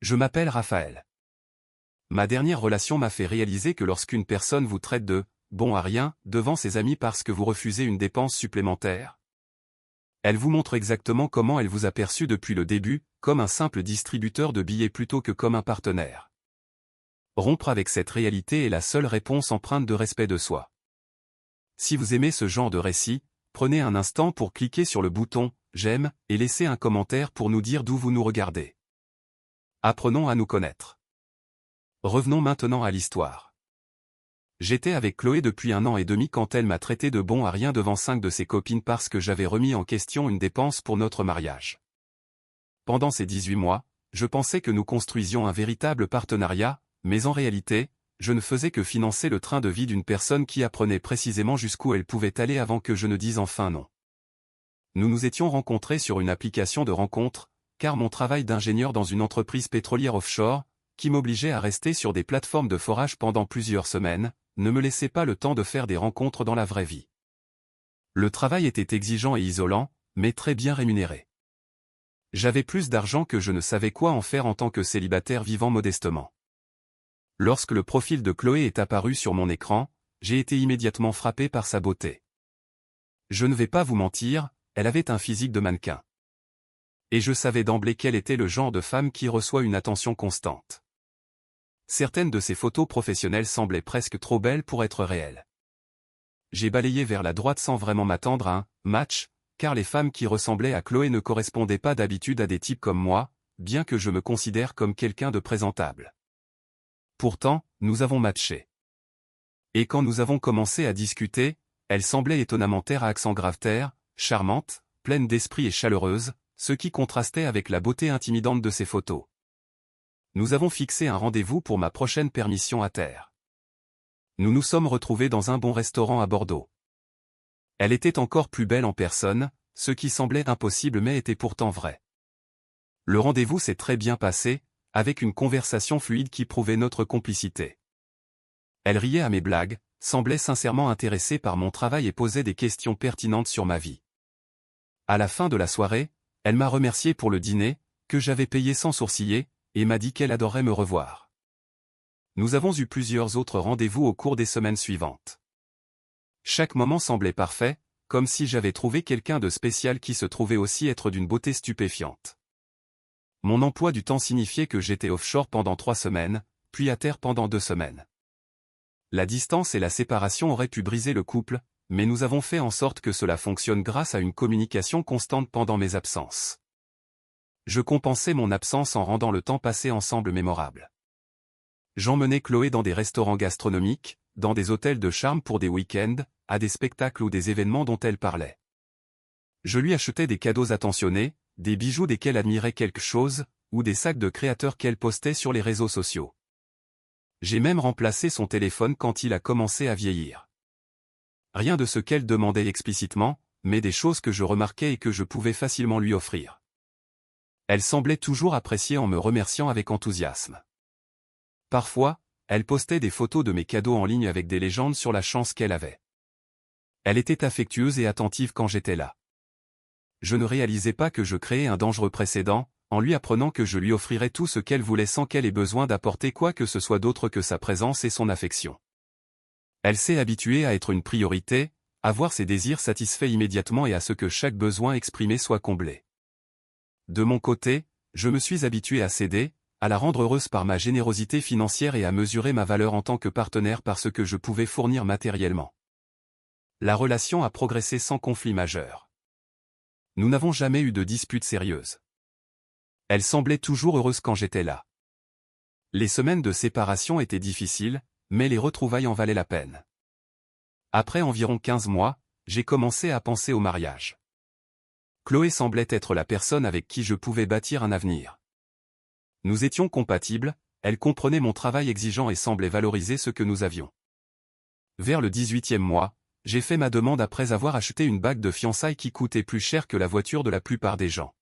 Je m'appelle Raphaël. Ma dernière relation m'a fait réaliser que lorsqu'une personne vous traite de « bon à rien » devant ses amis parce que vous refusez une dépense supplémentaire, elle vous montre exactement comment elle vous a perçu depuis le début, comme un simple distributeur de billets plutôt que comme un partenaire. Rompre avec cette réalité est la seule réponse empreinte de respect de soi. Si vous aimez ce genre de récit, prenez un instant pour cliquer sur le bouton « J'aime » et laissez un commentaire pour nous dire d'où vous nous regardez. Apprenons à nous connaître. Revenons maintenant à l'histoire. J'étais avec Chloé depuis 1 an et demi quand elle m'a traité de bon à rien devant 5 de ses copines parce que j'avais remis en question une dépense pour notre mariage. Pendant ces 18 mois, je pensais que nous construisions un véritable partenariat, mais en réalité, je ne faisais que financer le train de vie d'une personne qui apprenait précisément jusqu'où elle pouvait aller avant que je ne dise enfin non. Nous nous étions rencontrés sur une application de rencontre, car mon travail d'ingénieur dans une entreprise pétrolière offshore, qui m'obligeait à rester sur des plateformes de forage pendant plusieurs semaines, ne me laissait pas le temps de faire des rencontres dans la vraie vie. Le travail était exigeant et isolant, mais très bien rémunéré. J'avais plus d'argent que je ne savais quoi en faire en tant que célibataire vivant modestement. Lorsque le profil de Chloé est apparu sur mon écran, j'ai été immédiatement frappé par sa beauté. Je ne vais pas vous mentir, elle avait un physique de mannequin. Et je savais d'emblée qu'elle était le genre de femme qui reçoit une attention constante. Certaines de ses photos professionnelles semblaient presque trop belles pour être réelles. J'ai balayé vers la droite sans vraiment m'attendre à un « match », car les femmes qui ressemblaient à Chloé ne correspondaient pas d'habitude à des types comme moi, bien que je me considère comme quelqu'un de présentable. Pourtant, nous avons matché. Et quand nous avons commencé à discuter, elle semblait étonnamment terre à accent grave terre, charmante, pleine d'esprit et chaleureuse, ce qui contrastait avec la beauté intimidante de ses photos. Nous avons fixé un rendez-vous pour ma prochaine permission à terre. Nous nous sommes retrouvés dans un bon restaurant à Bordeaux. Elle était encore plus belle en personne, ce qui semblait impossible mais était pourtant vrai. Le rendez-vous s'est très bien passé, avec une conversation fluide qui prouvait notre complicité. Elle riait à mes blagues, semblait sincèrement intéressée par mon travail et posait des questions pertinentes sur ma vie. À la fin de la soirée, elle m'a remercié pour le dîner, que j'avais payé sans sourciller, et m'a dit qu'elle adorerait me revoir. Nous avons eu plusieurs autres rendez-vous au cours des semaines suivantes. Chaque moment semblait parfait, comme si j'avais trouvé quelqu'un de spécial qui se trouvait aussi être d'une beauté stupéfiante. Mon emploi du temps signifiait que j'étais offshore pendant 3 semaines, puis à terre pendant 2 semaines. La distance et la séparation auraient pu briser le couple, mais nous avons fait en sorte que cela fonctionne grâce à une communication constante pendant mes absences. Je compensais mon absence en rendant le temps passé ensemble mémorable. J'emmenais Chloé dans des restaurants gastronomiques, dans des hôtels de charme pour des week-ends, à des spectacles ou des événements dont elle parlait. Je lui achetais des cadeaux attentionnés, des bijoux desquels admirait quelque chose, ou des sacs de créateurs qu'elle postait sur les réseaux sociaux. J'ai même remplacé son téléphone quand il a commencé à vieillir. Rien de ce qu'elle demandait explicitement, mais des choses que je remarquais et que je pouvais facilement lui offrir. Elle semblait toujours apprécier en me remerciant avec enthousiasme. Parfois, elle postait des photos de mes cadeaux en ligne avec des légendes sur la chance qu'elle avait. Elle était affectueuse et attentive quand j'étais là. Je ne réalisais pas que je créais un dangereux précédent, en lui apprenant que je lui offrirais tout ce qu'elle voulait sans qu'elle ait besoin d'apporter quoi que ce soit d'autre que sa présence et son affection. Elle s'est habituée à être une priorité, à voir ses désirs satisfaits immédiatement et à ce que chaque besoin exprimé soit comblé. De mon côté, je me suis habitué à céder, à la rendre heureuse par ma générosité financière et à mesurer ma valeur en tant que partenaire par ce que je pouvais fournir matériellement. La relation a progressé sans conflit majeur. Nous n'avons jamais eu de dispute sérieuse. Elle semblait toujours heureuse quand j'étais là. Les semaines de séparation étaient difficiles, mais les retrouvailles en valaient la peine. Après environ 15 mois, j'ai commencé à penser au mariage. Chloé semblait être la personne avec qui je pouvais bâtir un avenir. Nous étions compatibles, elle comprenait mon travail exigeant et semblait valoriser ce que nous avions. Vers le 18e mois, j'ai fait ma demande après avoir acheté une bague de fiançailles qui coûtait plus cher que la voiture de la plupart des gens.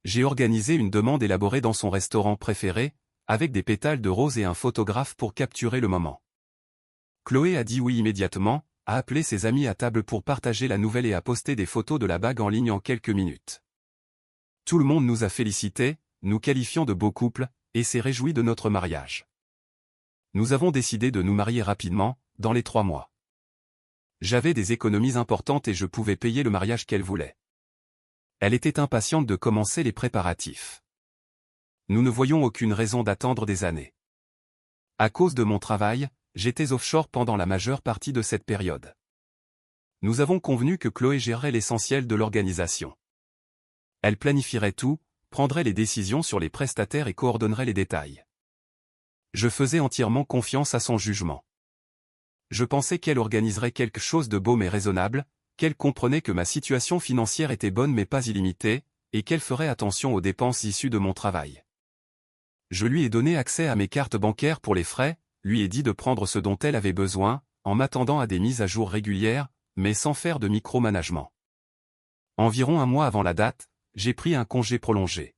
J'ai organisé une demande élaborée dans son restaurant préféré, avec des pétales de rose et un photographe pour capturer le moment. Chloé a dit oui immédiatement, a appelé ses amis à table pour partager la nouvelle et a posté des photos de la bague en ligne en quelques minutes. Tout le monde nous a félicités, nous qualifiant de beau couple, et s'est réjoui de notre mariage. Nous avons décidé de nous marier rapidement, dans les 3 mois. J'avais des économies importantes et je pouvais payer le mariage qu'elle voulait. Elle était impatiente de commencer les préparatifs. Nous ne voyions aucune raison d'attendre des années. À cause de mon travail, j'étais offshore pendant la majeure partie de cette période. Nous avons convenu que Chloé gérerait l'essentiel de l'organisation. Elle planifierait tout, prendrait les décisions sur les prestataires et coordonnerait les détails. Je faisais entièrement confiance à son jugement. Je pensais qu'elle organiserait quelque chose de beau mais raisonnable, qu'elle comprenait que ma situation financière était bonne mais pas illimitée, et qu'elle ferait attention aux dépenses issues de mon travail. Je lui ai donné accès à mes cartes bancaires pour les frais, lui ai dit de prendre ce dont elle avait besoin, en m'attendant à des mises à jour régulières, mais sans faire de micromanagement. Environ 1 mois avant la date, j'ai pris un congé prolongé.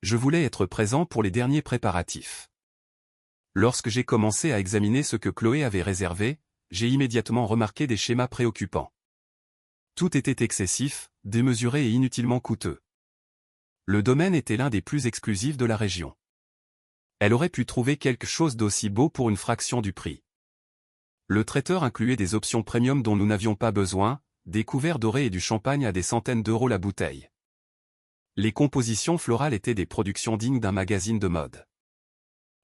Je voulais être présent pour les derniers préparatifs. Lorsque j'ai commencé à examiner ce que Chloé avait réservé, j'ai immédiatement remarqué des schémas préoccupants. Tout était excessif, démesuré et inutilement coûteux. Le domaine était l'un des plus exclusifs de la région. Elle aurait pu trouver quelque chose d'aussi beau pour une fraction du prix. Le traiteur incluait des options premium dont nous n'avions pas besoin, des couverts dorés et du champagne à des centaines d'euros la bouteille. Les compositions florales étaient des productions dignes d'un magazine de mode.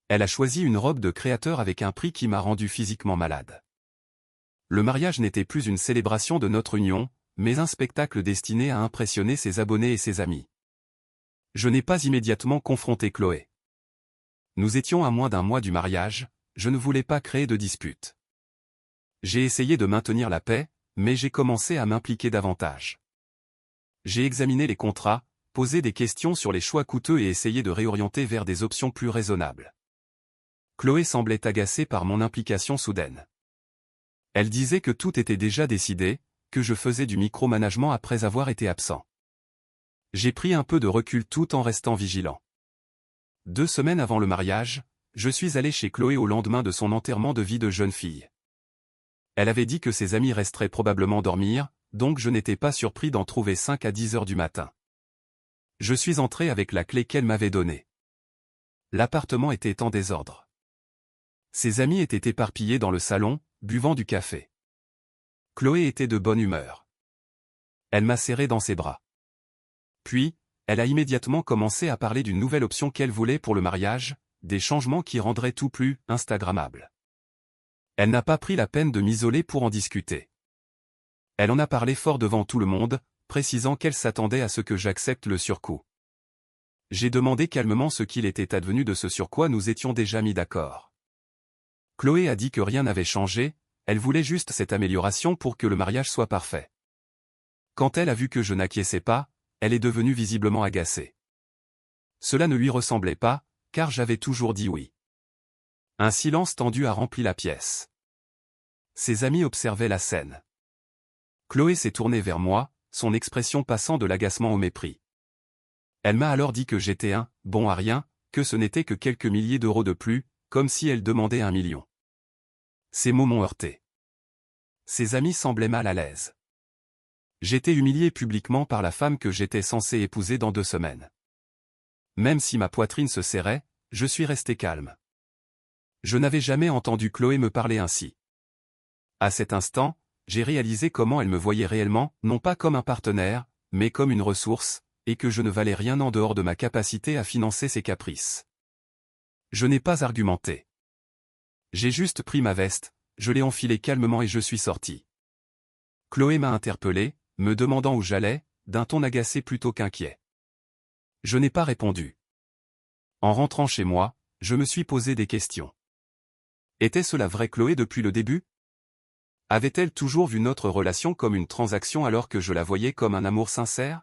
Elle a choisi une robe de créateur avec un prix qui m'a rendu physiquement malade. Le mariage n'était plus une célébration de notre union, mais un spectacle destiné à impressionner ses abonnés et ses amis. Je n'ai pas immédiatement confronté Chloé. Nous étions à moins d'1 mois du mariage, je ne voulais pas créer de dispute. J'ai essayé de maintenir la paix, mais j'ai commencé à m'impliquer davantage. J'ai examiné les contrats, posé des questions sur les choix coûteux et essayé de réorienter vers des options plus raisonnables. Chloé semblait agacée par mon implication soudaine. Elle disait que tout était déjà décidé, que je faisais du micromanagement après avoir été absent. J'ai pris un peu de recul tout en restant vigilant. 2 semaines avant le mariage, je suis allé chez Chloé au lendemain de son enterrement de vie de jeune fille. Elle avait dit que ses amis resteraient probablement dormir, donc je n'étais pas surpris d'en trouver 5 à 10 heures du matin. Je suis entré avec la clé qu'elle m'avait donnée. L'appartement était en désordre. Ses amis étaient éparpillés dans le salon, buvant du café. Chloé était de bonne humeur. Elle m'a serré dans ses bras. Puis, elle a immédiatement commencé à parler d'une nouvelle option qu'elle voulait pour le mariage, des changements qui rendraient tout plus instagrammable. Elle n'a pas pris la peine de m'isoler pour en discuter. Elle en a parlé fort devant tout le monde, précisant qu'elle s'attendait à ce que j'accepte le surcoût. J'ai demandé calmement ce qu'il était advenu de ce sur quoi nous étions déjà mis d'accord. Chloé a dit que rien n'avait changé, elle voulait juste cette amélioration pour que le mariage soit parfait. Quand elle a vu que je n'acquiesçais pas, elle est devenue visiblement agacée. Cela ne lui ressemblait pas, car j'avais toujours dit oui. Un silence tendu a rempli la pièce. Ses amis observaient la scène. Chloé s'est tournée vers moi, son expression passant de l'agacement au mépris. Elle m'a alors dit que j'étais un « bon à rien », que ce n'était que quelques milliers d'euros de plus, comme si elle demandait 1 million. Ces mots m'ont heurté. Ses amis semblaient mal à l'aise. J'étais humilié publiquement par la femme que j'étais censé épouser dans 2 semaines. Même si ma poitrine se serrait, je suis resté calme. Je n'avais jamais entendu Chloé me parler ainsi. À cet instant, j'ai réalisé comment elle me voyait réellement, non pas comme un partenaire, mais comme une ressource, et que je ne valais rien en dehors de ma capacité à financer ses caprices. Je n'ai pas argumenté. J'ai juste pris ma veste, je l'ai enfilée calmement et je suis sorti. Chloé m'a interpellé, me demandant où j'allais, d'un ton agacé plutôt qu'inquiet. Je n'ai pas répondu. En rentrant chez moi, je me suis posé des questions. Était-ce la vraie Chloé depuis le début? Avait-elle toujours vu notre relation comme une transaction alors que je la voyais comme un amour sincère?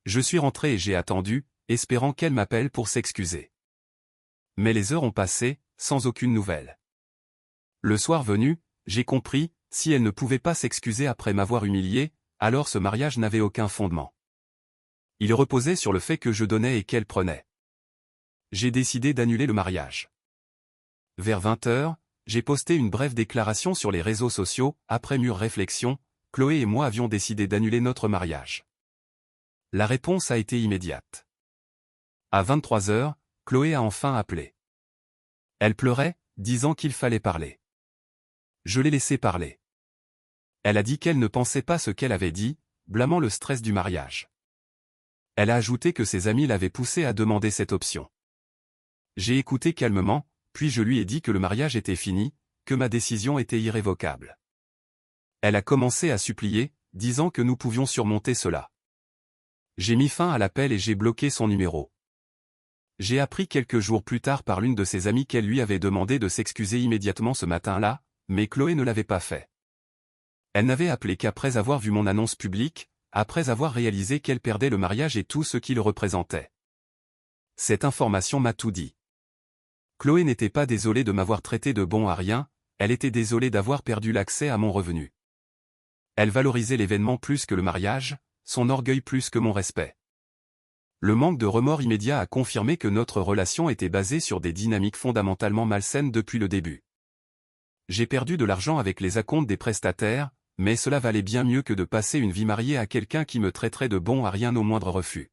Je suis rentré et j'ai attendu, espérant qu'elle m'appelle pour s'excuser. Mais les heures ont passé, sans aucune nouvelle. Le soir venu, j'ai compris, si elle ne pouvait pas s'excuser après m'avoir humilié, alors ce mariage n'avait aucun fondement. Il reposait sur le fait que je donnais et qu'elle prenait. J'ai décidé d'annuler le mariage. Vers 20 h, j'ai posté une brève déclaration sur les réseaux sociaux, après mûre réflexion, Chloé et moi avions décidé d'annuler notre mariage. La réponse a été immédiate. À 23 heures, Chloé a enfin appelé. Elle pleurait, disant qu'il fallait parler. Je l'ai laissé parler. Elle a dit qu'elle ne pensait pas ce qu'elle avait dit, blâmant le stress du mariage. Elle a ajouté que ses amis l'avaient poussée à demander cette option. J'ai écouté calmement, puis je lui ai dit que le mariage était fini, que ma décision était irrévocable. Elle a commencé à supplier, disant que nous pouvions surmonter cela. J'ai mis fin à l'appel et j'ai bloqué son numéro. J'ai appris quelques jours plus tard par l'une de ses amies qu'elle lui avait demandé de s'excuser immédiatement ce matin-là, mais Chloé ne l'avait pas fait. Elle n'avait appelé qu'après avoir vu mon annonce publique, après avoir réalisé qu'elle perdait le mariage et tout ce qu'il représentait. Cette information m'a tout dit. Chloé n'était pas désolée de m'avoir traité de bon à rien, elle était désolée d'avoir perdu l'accès à mon revenu. Elle valorisait l'événement plus que le mariage, son orgueil plus que mon respect. Le manque de remords immédiat a confirmé que notre relation était basée sur des dynamiques fondamentalement malsaines depuis le début. J'ai perdu de l'argent avec les acomptes des prestataires, mais cela valait bien mieux que de passer une vie mariée à quelqu'un qui me traiterait de bon à rien au moindre refus.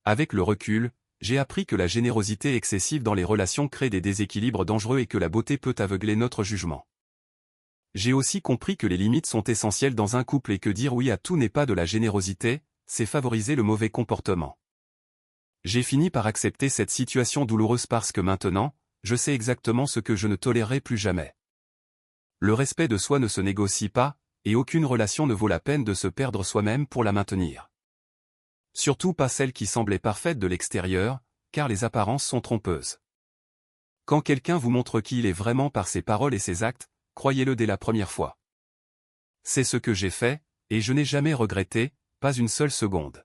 Avec le recul, j'ai appris que la générosité excessive dans les relations crée des déséquilibres dangereux et que la beauté peut aveugler notre jugement. J'ai aussi compris que les limites sont essentielles dans un couple et que dire oui à tout n'est pas de la générosité, c'est favoriser le mauvais comportement. J'ai fini par accepter cette situation douloureuse parce que maintenant, je sais exactement ce que je ne tolérerai plus jamais. Le respect de soi ne se négocie pas, et aucune relation ne vaut la peine de se perdre soi-même pour la maintenir. Surtout pas celle qui semblait parfaite de l'extérieur, car les apparences sont trompeuses. Quand quelqu'un vous montre qui il est vraiment par ses paroles et ses actes, croyez-le dès la première fois. C'est ce que j'ai fait, et je n'ai jamais regretté, pas une seule seconde.